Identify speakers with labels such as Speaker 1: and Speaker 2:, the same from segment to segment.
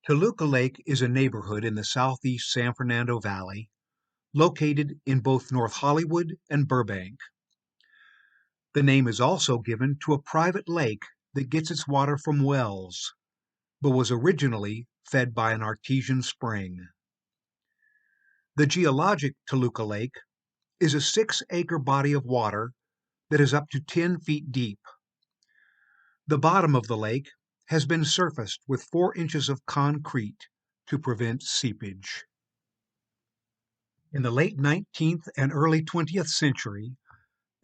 Speaker 1: Toluca Lake is a neighborhood in the southeast San Fernando Valley, located in both North Hollywood and Burbank. The name is also given to a private lake that gets its water from wells, but was originally fed by an artesian spring. The geologic Toluca Lake is a 6-acre body of water that is up to 10 feet deep. The bottom of the lake has been surfaced with 4 inches of concrete to prevent seepage. In the late 19th and early 20th century,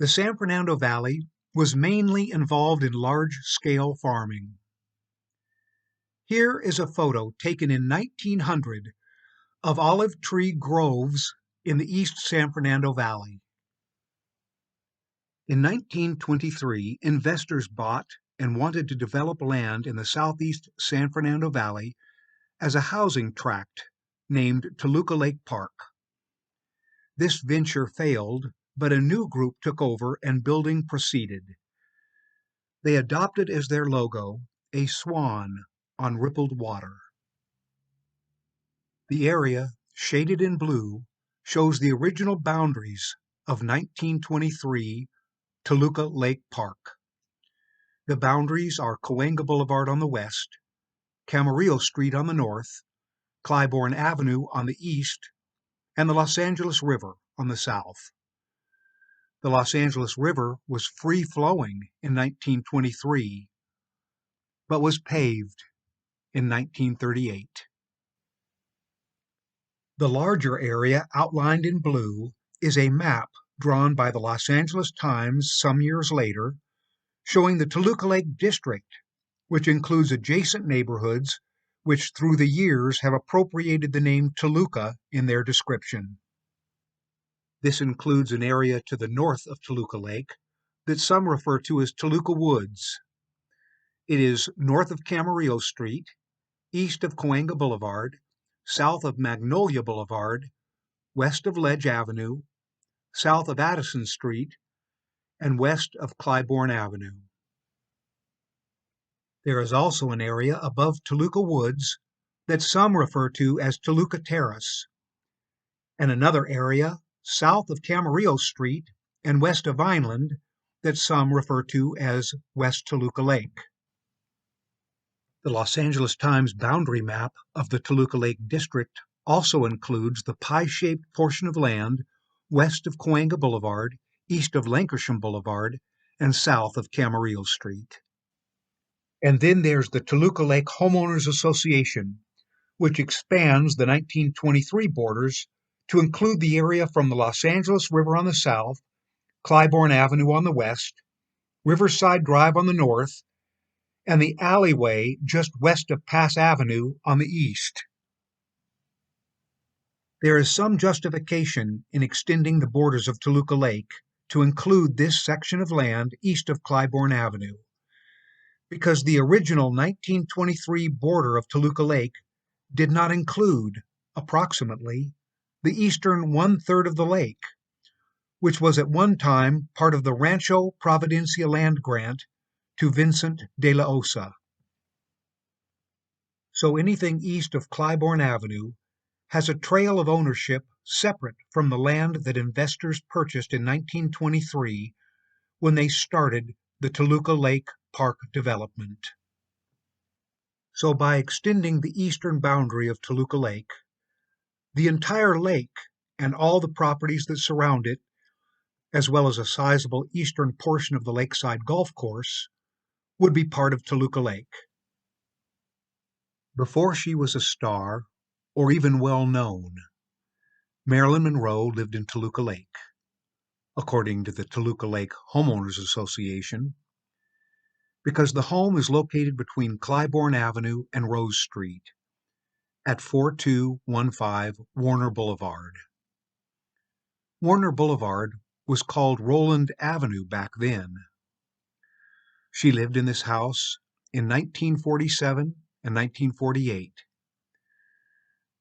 Speaker 1: the San Fernando Valley was mainly involved in large-scale farming. Here is a photo taken in 1900 of olive tree groves in the East San Fernando Valley. In 1923, investors bought and wanted to develop land in the southeast San Fernando Valley as a housing tract named Toluca Lake Park. This venture failed, but a new group took over and building proceeded. They adopted as their logo a swan on rippled water. The area, shaded in blue, shows the original boundaries of 1923 Toluca Lake Park. The boundaries are Cahuenga Boulevard on the west, Camarillo Street on the north, Clybourne Avenue on the east, and the Los Angeles River on the south. The Los Angeles River was free-flowing in 1923, but was paved in 1938. The larger area outlined in blue is a map drawn by the Los Angeles Times some years later, showing the Toluca Lake District, which includes adjacent neighborhoods which through the years have appropriated the name Toluca in their description. This includes an area to the north of Toluca Lake that some refer to as Toluca Woods. It is north of Camarillo Street, east of Cahuenga Boulevard, south of Magnolia Boulevard, west of Ledge Avenue, south of Addison Street, and west of Clybourne Avenue. There is also an area above Toluca Woods that some refer to as Toluca Terrace, and another area south of Camarillo Street and west of Vineland that some refer to as West Toluca Lake. The Los Angeles Times boundary map of the Toluca Lake District also includes the pie-shaped portion of land west of Cahuenga Boulevard, east of Lankershim Boulevard, and south of Camarillo Street. And then there's the Toluca Lake Homeowners Association, which expands the 1923 borders to include the area from the Los Angeles River on the south, Clybourne Avenue on the west, Riverside Drive on the north, and the alleyway just west of Pass Avenue on the east. There is some justification in extending the borders of Toluca Lake to include this section of land east of Clybourne Avenue, because the original 1923 border of Toluca Lake did not include, approximately, the eastern one-third of the lake, which was at one time part of the Rancho Providencia land grant to Vincent de la Osa. So anything east of Clybourne Avenue has a trail of ownership separate from the land that investors purchased in 1923 when they started the Toluca Lake Park development. So by extending the eastern boundary of Toluca Lake, the entire lake and all the properties that surround it, as well as a sizable eastern portion of the Lakeside Golf Course, would be part of Toluca Lake. Before she was a star, or even well known, Marilyn Monroe lived in Toluca Lake, according to the Toluca Lake Homeowners Association, because the home is located between Clybourne Avenue and Rose Street at 4215 Warner Boulevard. Warner Boulevard was called Roland Avenue back then. She lived in this house in 1947 and 1948.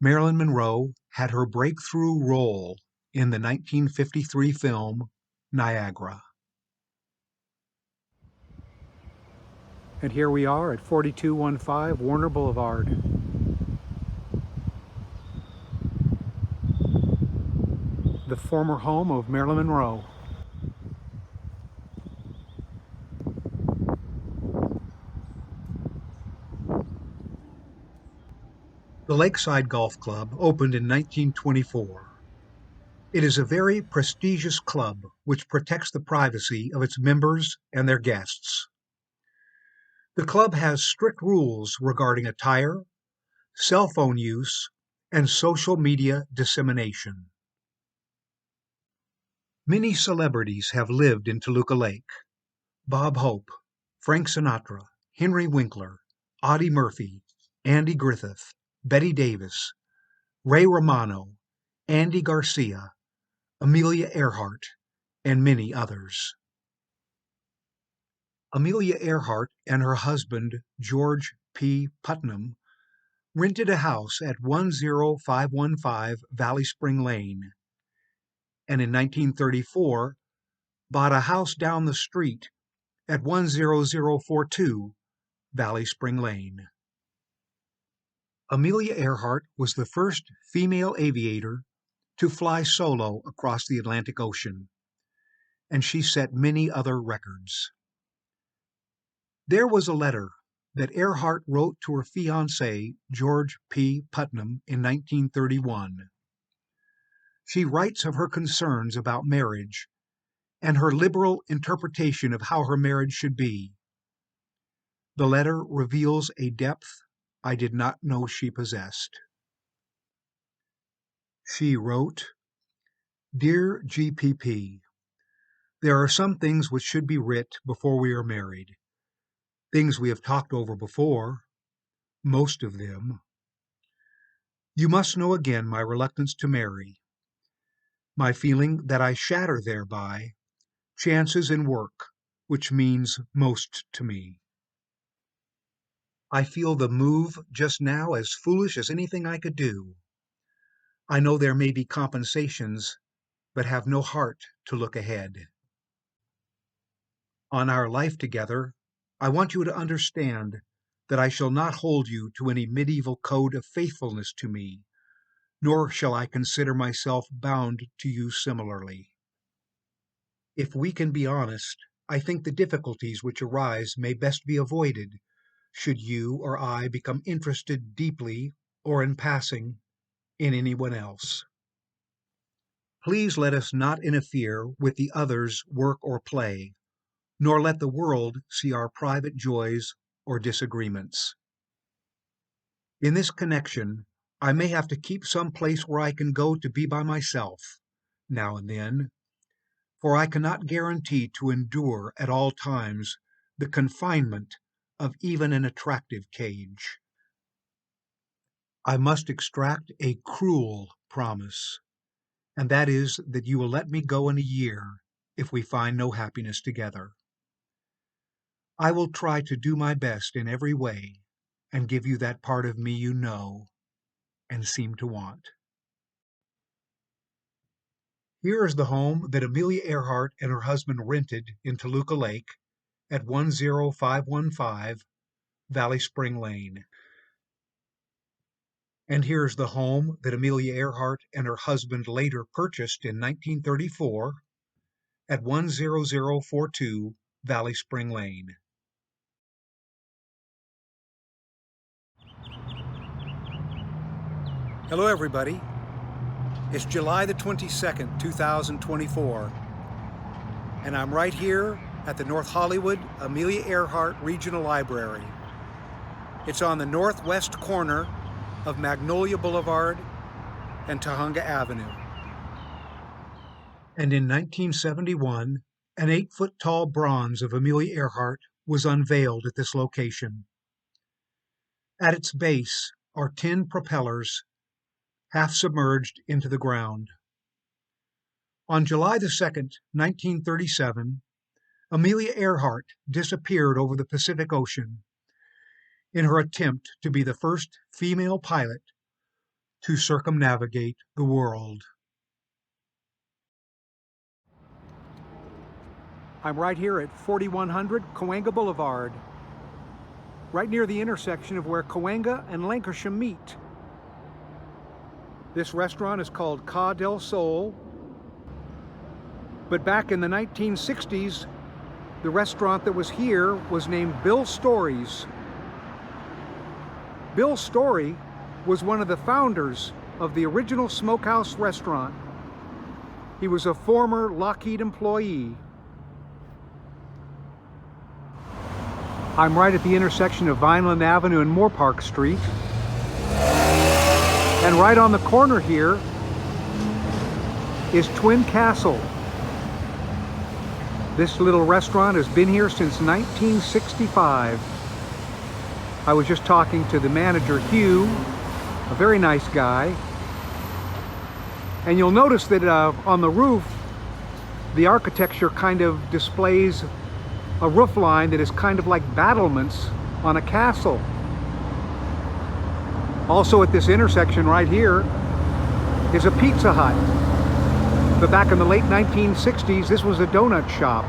Speaker 1: Marilyn Monroe had her breakthrough role in the 1953 film Niagara. And here we are at 4215 Warner Boulevard. the former home of Marilyn Monroe. The Lakeside Golf Club opened in 1924. It is a very prestigious club which protects the privacy of its members and their guests. The club has strict rules regarding attire, cell phone use, and social media dissemination. Many celebrities have lived in Toluca Lake. Bob Hope, Frank Sinatra, Henry Winkler, Audie Murphy, Andy Griffith, Betty Davis, Ray Romano, Andy Garcia, Amelia Earhart, and many others. Amelia Earhart and her husband, George P. Putnam, rented a house at 10515 Valley Spring Lane, and in 1934 bought a house down the street at 10042 Valley Spring Lane. Amelia Earhart was the first female aviator to fly solo across the Atlantic Ocean, and she set many other records. There was a letter that Earhart wrote to her fiancé, George P. Putnam, in 1931. She writes of her concerns about marriage and her liberal interpretation of how her marriage should be. The letter reveals a depth I did not know she possessed. She wrote, "Dear GPP, there are some things which should be writ before we are married. Things we have talked over before, most of them. You must know again my reluctance to marry, my feeling that I shatter thereby chances in work, which means most to me. I feel the move just now as foolish as anything I could do. I know there may be compensations, but have no heart to look ahead. On our life together, I want you to understand that I shall not hold you to any medieval code of faithfulness to me, nor shall I consider myself bound to you similarly. If we can be honest, I think the difficulties which arise may best be avoided, should you or I become interested deeply, or in passing, in anyone else. Please let us not interfere with the other's work or play, nor let the world see our private joys or disagreements. In this connection, I may have to keep some place where I can go to be by myself, now and then, for I cannot guarantee to endure at all times the confinement of even an attractive cage. I must extract a cruel promise, and that is that you will let me go in a year if we find no happiness together. I will try to do my best in every way and give you that part of me you know and seem to want. Here is the home that Amelia Earhart and her husband rented in Toluca Lake at 10515 Valley Spring Lane. And here's the home that Amelia Earhart and her husband later purchased in 1934 at 10042 Valley Spring Lane. Hello, everybody. It's July the 22nd, 2024, and I'm right here at the North Hollywood Amelia Earhart Regional Library. It's on the northwest corner of Magnolia Boulevard and Tujunga Avenue. And in 1971, an 8-foot-tall bronze of Amelia Earhart was unveiled at this location. At its base are 10 propellers half submerged into the ground. On July the 2nd, 1937, Amelia Earhart disappeared over the Pacific Ocean in her attempt to be the first female pilot to circumnavigate the world. I'm right here at 4100 Cahuenga Boulevard, right near the intersection of where Cahuenga and Lancashire meet. This restaurant is called Ca del Sol, But back in the 1960s, the restaurant that was here was named Bill Story's. Bill Story was one of the founders of the original smokehouse restaurant. He was a former Lockheed employee. I'm right at the intersection of Vineland Avenue and Moorpark Street. And right on the corner here is Twin Castle. This little restaurant has been here since 1965. I was just talking to the manager, Hugh, a very nice guy. And you'll notice that on the roof, the architecture kind of displays a roof line that is kind of like battlements on a castle. Also at this intersection right here is a Pizza Hut. But back in the late 1960s, this was a donut shop.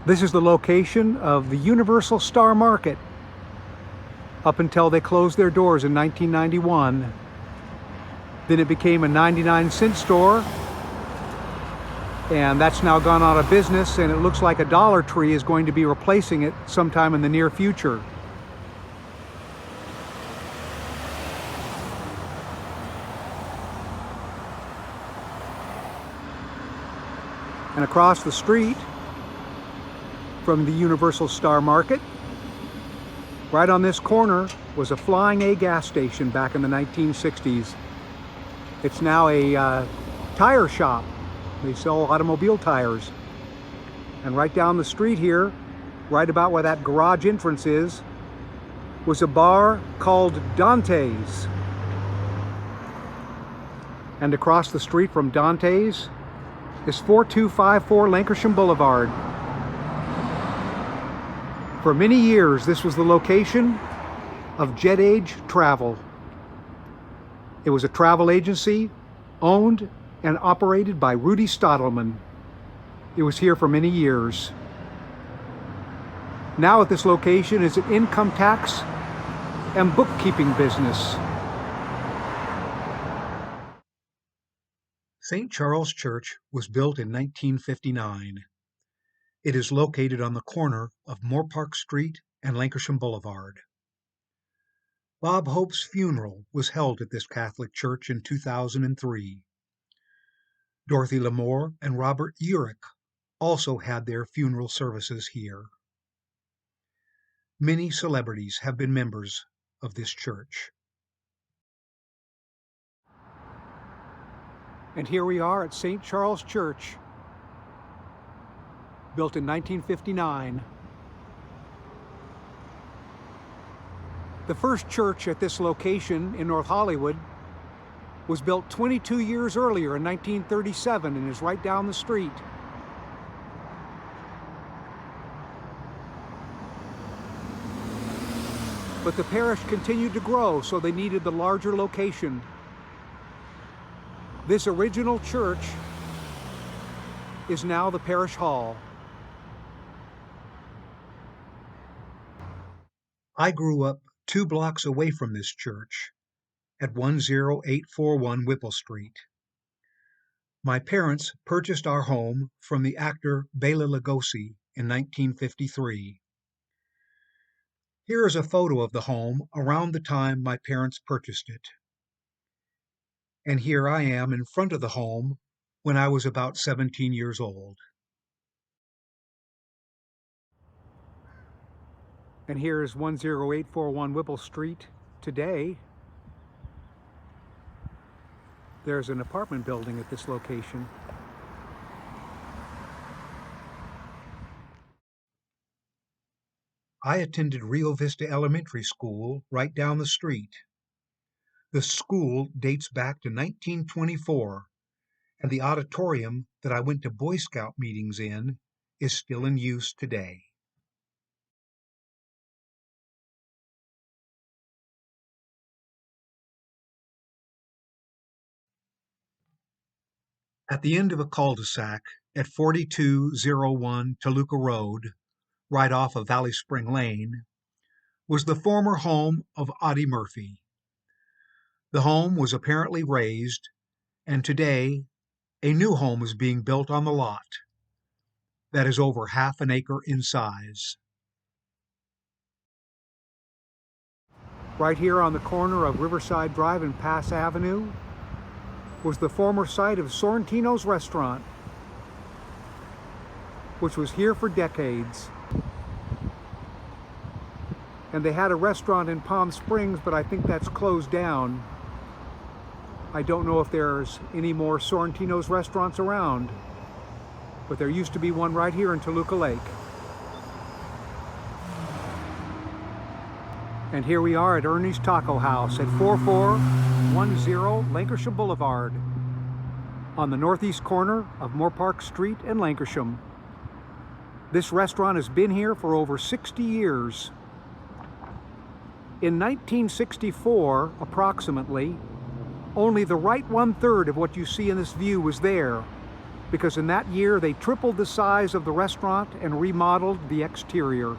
Speaker 1: This is the location of the Universal Star Market up until they closed their doors in 1991. Then it became a 99-cent store, and that's now gone out of business, and it looks like a Dollar Tree is going to be replacing it sometime in the near future. And across the street from the Universal Star Market, right on this corner, was a Flying A gas station back in the 1960s. It's now a tire shop. They sell automobile tires. And right down the street here, right about where that garage entrance is, was a bar called Dante's. And across the street from Dante's is 4254 Lancashire Boulevard. For many years, this was the location of Jet Age Travel. It was a travel agency owned and operated by Rudy Stottleman. It was here for many years. Now at this location is an income tax and bookkeeping business. St. Charles Church was built in 1959. It is located on the corner of Moorpark Street and Lancashire Boulevard. Bob Hope's funeral was held at this Catholic church in 2003. Dorothy Lamour and Robert Urich also had their funeral services here. Many celebrities have been members of this church. And here we are at St. Charles Church, built in 1959. The first church at this location in North Hollywood was built 22 years earlier in 1937 and is right down the street. But the parish continued to grow, so they needed the larger location. This original church is now the parish hall. I grew up 2 blocks away from this church at 10841 Whipple Street. My parents purchased our home from the actor Bela Lugosi in 1953. Here is a photo of the home around the time my parents purchased it. And here I am in front of the home when I was about 17 years old. And here is 10841 Whipple Street today. There's an apartment building at this location. I attended Rio Vista Elementary School right down the street. The school dates back to 1924, and the auditorium that I went to Boy Scout meetings in is still in use today. At the end of a cul-de-sac at 4201 Toluca Road, right off of Valley Spring Lane, was the former home of Audie Murphy. The home was apparently razed, and today A new home is being built on the lot that is over half an acre in size. Right here on the corner of Riverside Drive and Pass Avenue was the former site of Sorrentino's restaurant, which was here for decades. And they had a restaurant in Palm Springs, but I think that's closed down. I don't know if there's any more Sorrentino's restaurants around, but there used to be one right here in Toluca Lake. And here we are at Ernie's Taco House at 4410 Lancashire Boulevard on the northeast corner of Moorpark Street and Lancashire. This restaurant has been here for over 60 years. In 1964, approximately, only the right 1/3 of what you see in this view was there, because in that year they tripled the size of the restaurant and remodeled the exterior.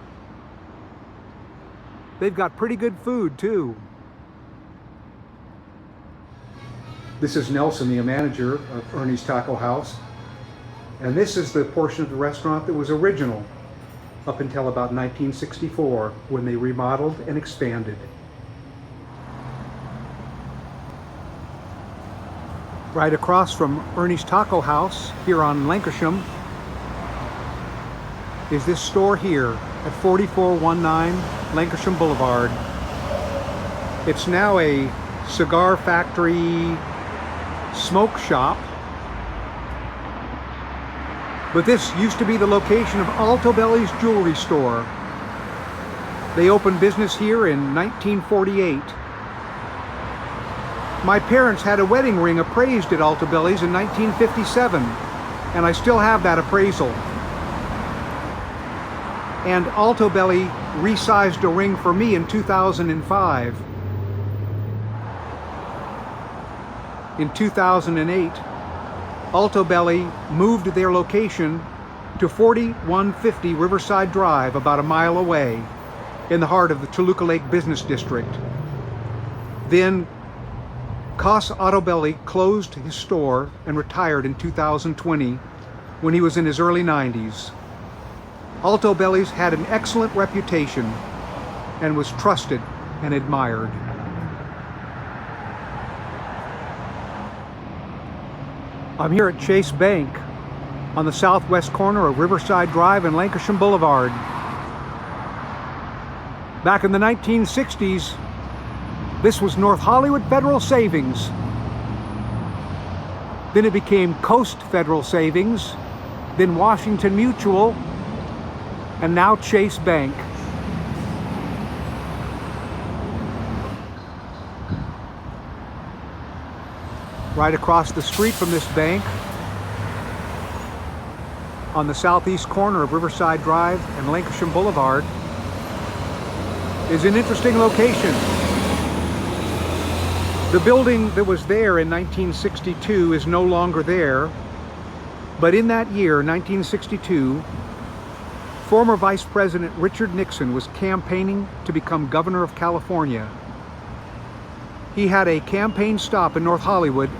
Speaker 1: They've got pretty good food too. This is Nelson, the manager of Ernie's Taco House, and this is the portion of the restaurant that was original up until about 1964, when they remodeled and expanded. Right across from Ernie's Taco House here on Lancashire is this store here at 4419 Lancashire Boulevard. It's now a cigar factory smoke shop, but this used to be the location of Alto Belli's jewelry store. They opened business here in 1948. My parents had a wedding ring appraised at Alto Belli's in 1957, and I still have that appraisal. And Alto Belli resized a ring for me in 2005. In 2008, Alto Belli moved their location to 4150 Riverside Drive, about a mile away, in the heart of the Toluca Lake Business District. Then Casa Alto Belli closed his store and retired in 2020 when he was in his early 90s. Alto Belli's had an excellent reputation and was trusted and admired. I'm here at Chase Bank on the southwest corner of Riverside Drive and Lancashire Boulevard. Back in the 1960s, this was North Hollywood Federal Savings. Then it became Coast Federal Savings, then Washington Mutual, and now Chase Bank. Right across the street from this bank, on the southeast corner of Riverside Drive and Lancashire Boulevard, is an interesting location. The building that was there in 1962 is no longer there, but in that year, 1962, former Vice President Richard Nixon was campaigning to become governor of California. He had a campaign stop in North Hollywood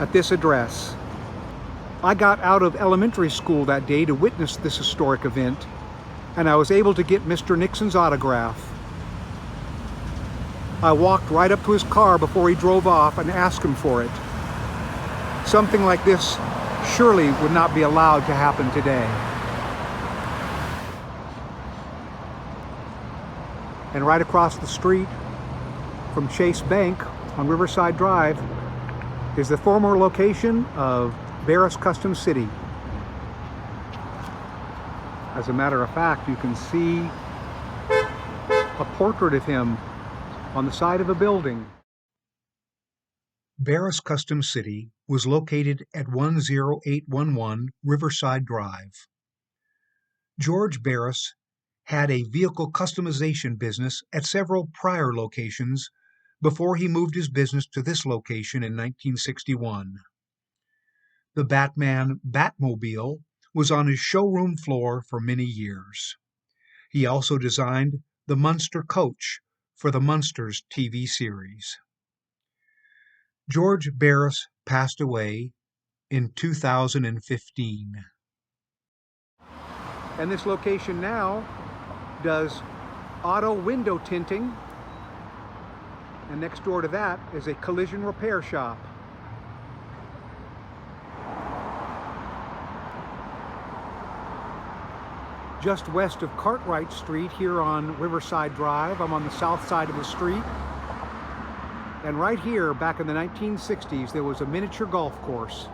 Speaker 1: at this address. I got out of elementary school that day to witness this historic event, and I was able to get Mr. Nixon's autograph. I walked right up to his car before he drove off and asked him for it. Something like this surely would not be allowed to happen today. And right across the street from Chase Bank on Riverside Drive is the former location of Barris Custom City. As a matter of fact, you can see a portrait of him on the side of a building. Barris Custom City was located at 10811 Riverside Drive. George Barris had a vehicle customization business at several prior locations before he moved his business to this location in 1961. The Batman Batmobile was on his showroom floor for many years. He also designed the Munster coach for the Munsters TV series. George Barris passed away in 2015.
Speaker 2: And this location now does auto window tinting, and next door to that is a collision repair shop. Just west of Cartwright Street here on Riverside Drive, I'm on the south side of the street. And right here, back in the 1960s, there was a miniature golf course.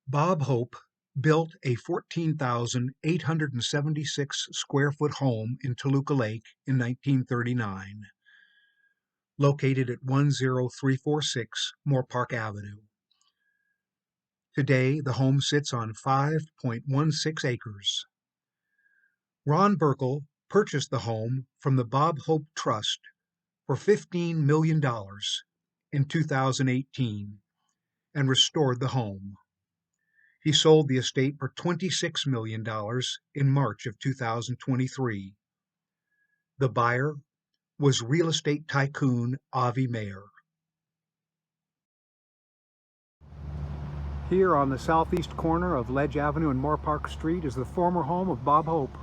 Speaker 1: Bob Hope built a 14,876 square foot home in Toluca Lake in 1939, located at 10346 Moore Park Avenue. Today, the home sits on 5.16 acres. Ron Burkle purchased the home from the Bob Hope Trust for $15 million in 2018 and restored the home. He sold the estate for $26 million in March of 2023. The buyer was real estate tycoon Avi Mayer.
Speaker 2: Here on the southeast corner of Ledge Avenue and Moore Park Street is the former home of Bob Hope.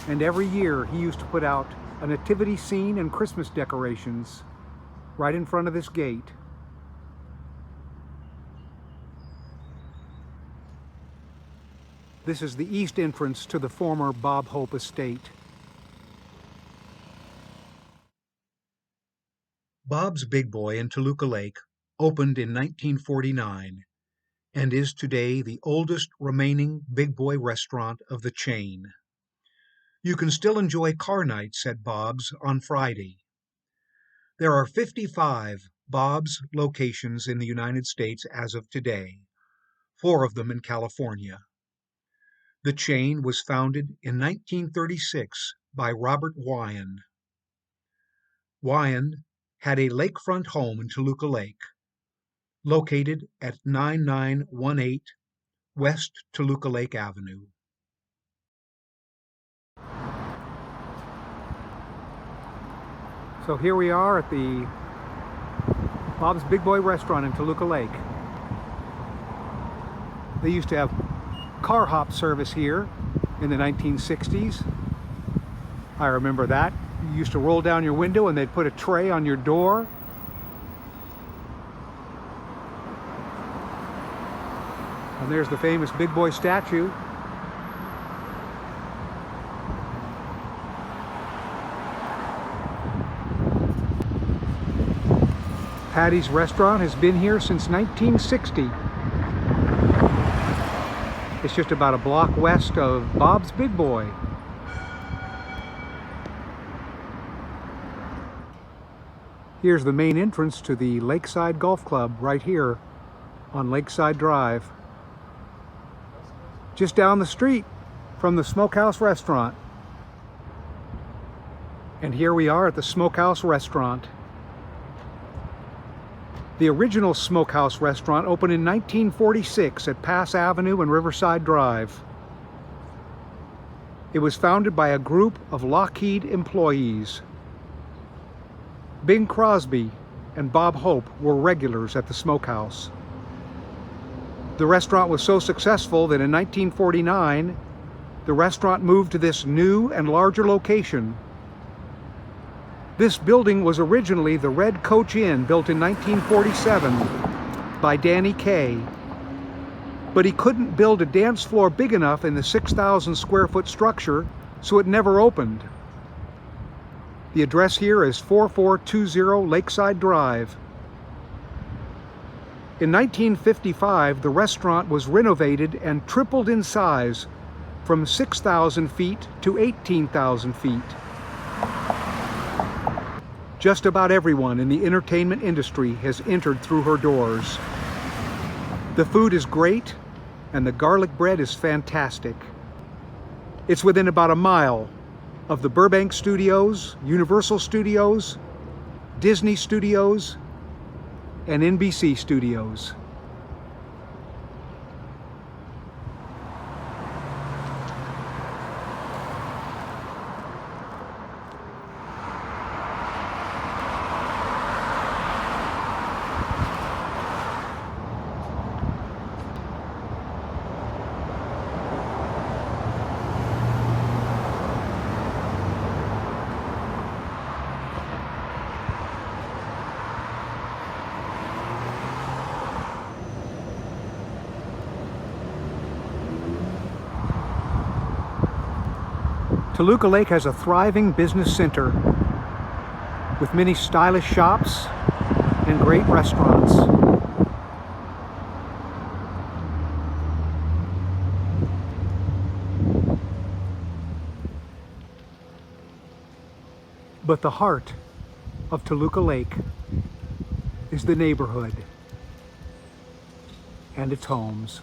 Speaker 2: And every year he used to put out a nativity scene and Christmas decorations right in front of this gate. This is the east entrance to the former Bob Hope estate.
Speaker 1: Bob's Big Boy in Toluca Lake opened in 1949 and is today the oldest remaining Big Boy restaurant of the chain. You can still enjoy car nights at Bob's on Friday. There are 55 Bob's locations in the United States as of today, 4 of them in California. The chain was founded in 1936 by Robert Wyan. Wyan had a lakefront home in Toluca Lake, located at 9918 West Toluca Lake Avenue.
Speaker 2: So here we are at the Bob's Big Boy restaurant in Toluca Lake. They used to have car hop service here in the 1960s. I remember that. You used to roll down your window and they'd put a tray on your door. And there's the famous Big Boy statue. Patty's Restaurant has been here since 1960. It's just about a block west of Bob's Big Boy. Here's the main entrance to the Lakeside Golf Club right here on Lakeside Drive. Just down the street from the Smokehouse Restaurant. And here we are at the Smokehouse Restaurant. The original Smokehouse Restaurant opened in 1946 at Pass Avenue and Riverside Drive. It was founded by a group of Lockheed employees. Bing Crosby and Bob Hope were regulars at the Smokehouse. The restaurant was so successful that in 1949, the restaurant moved to this new and larger location. This building was originally the Red Coach Inn, built in 1947 by Danny Kaye. But he couldn't build a dance floor big enough in the 6,000 square foot structure, so it never opened. The address here is 4420 Lakeside Drive. In 1955, the restaurant was renovated and tripled in size from 6,000 feet to 18,000 feet. Just about everyone in the entertainment industry has entered through her doors. The food is great, and the garlic bread is fantastic. It's within about a mile of the Burbank Studios, Universal Studios, Disney Studios, and NBC Studios. Toluca Lake has a thriving business center with many stylish shops and great restaurants. But the heart of Toluca Lake is the neighborhood and its homes.